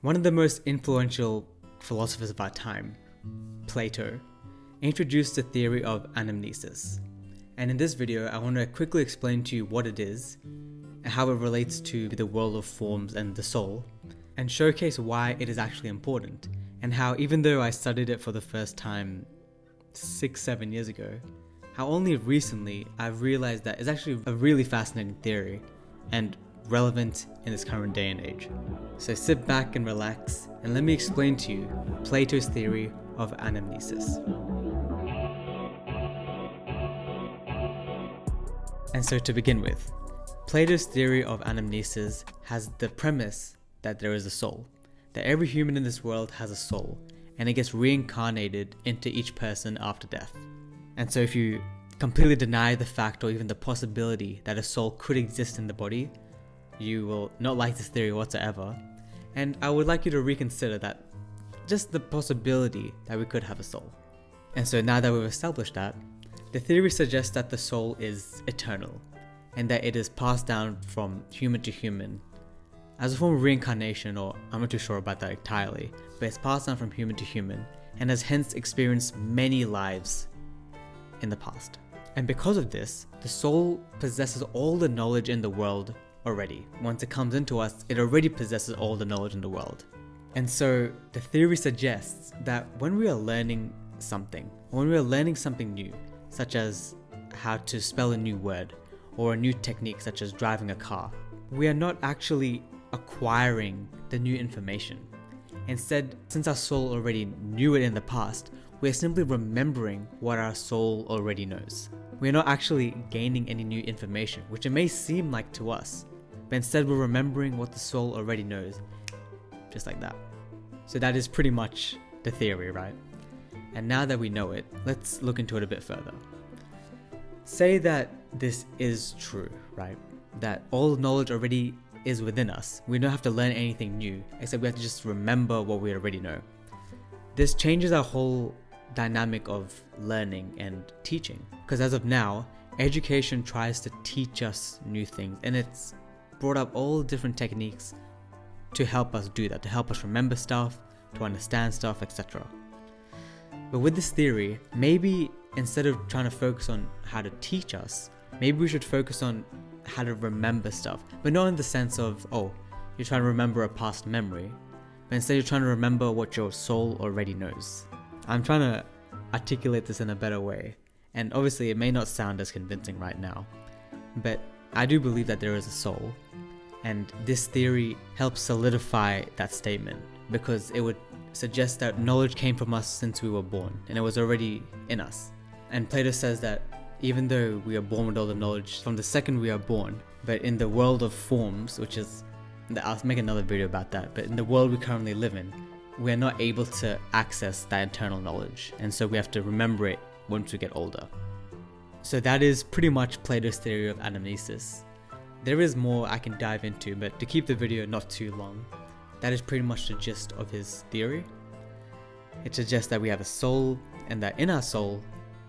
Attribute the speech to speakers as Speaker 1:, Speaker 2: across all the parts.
Speaker 1: One of the most influential philosophers of our time, Plato, introduced the theory of Anamnesis. And in this video, I want to quickly explain to you what it is, and how it relates to the world of forms and the soul, and showcase why it is actually important, and how even though I studied it for the first time 6-7 years ago, how only recently I've realized that it's actually a really fascinating theory and relevant in this current day and age. So sit back and relax, and let me explain to you Plato's theory of Anamnesis. And so to begin with, Plato's theory of Anamnesis has the premise that there is a soul, that every human in this world has a soul, and it gets reincarnated into each person after death. And so if you completely deny the fact or even the possibility that a soul could exist in the body, you will not like this theory whatsoever. And I would like you to reconsider that, just the possibility that we could have a soul. And so now that we've established that, the theory suggests that the soul is eternal, and that it is passed down from human to human as a form of reincarnation, or I'm not too sure about that entirely, but it's passed down from human to human and has hence experienced many lives in the past. And because of this, the soul possesses all the knowledge in the world already. Once it comes into us, it already possesses all the knowledge in the world. And so the theory suggests that when we are learning something, or when we are learning something new, such as how to spell a new word, or a new technique such as driving a car, we are not actually acquiring the new information. Instead, since our soul already knew it in the past, we are simply remembering what our soul already knows. We are not actually gaining any new information, which it may seem like to us, but instead we're remembering what the soul already knows, just like that. So that is pretty much the theory, right? And now that we know it, let's look into it a bit further. Say that this is true, right? That all knowledge already is within us. We don't have to learn anything new, except we have to just remember what we already know. This changes our whole dynamic of learning and teaching, because as of now, education tries to teach us new things, and it's brought up all different techniques to help us do that, to help us remember stuff, to understand stuff, etc. But with this theory, maybe instead of trying to focus on how to teach us, maybe we should focus on how to remember stuff, but not in the sense of, oh, you're trying to remember a past memory, but instead you're trying to remember what your soul already knows. I'm trying to articulate this in a better way, and obviously it may not sound as convincing right now, but I do believe that there is a soul, and this theory helps solidify that statement, because it would suggest that knowledge came from us since we were born, and it was already in us. And Plato says that even though we are born with all the knowledge from the second we are born, but in the world of forms, which is, I'll make another video about that, but in the world we currently live in, we are not able to access that internal knowledge, and so we have to remember it once we get older. So that is pretty much Plato's theory of Anamnesis. There is more I can dive into, but to keep the video not too long, that is pretty much the gist of his theory. It suggests that we have a soul, and that in our soul,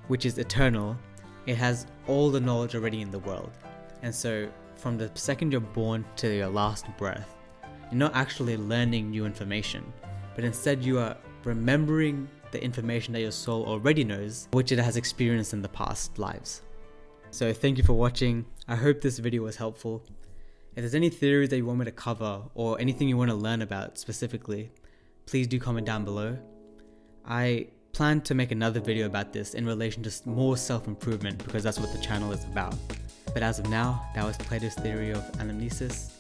Speaker 1: which is eternal, it has all the knowledge already in the world. And so from the second you're born to your last breath, you're not actually learning new information, but instead you are remembering the information that your soul already knows, which it has experienced in the past lives. So thank you for watching. I hope this video was helpful. If there's any theories that you want me to cover, or anything you want to learn about specifically, please do comment down below. I plan to make another video about this in relation to more self-improvement, because that's what the channel is about. But as of now, that was Plato's theory of Anamnesis.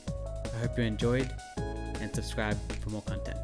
Speaker 1: I hope you enjoyed, and subscribe for more content.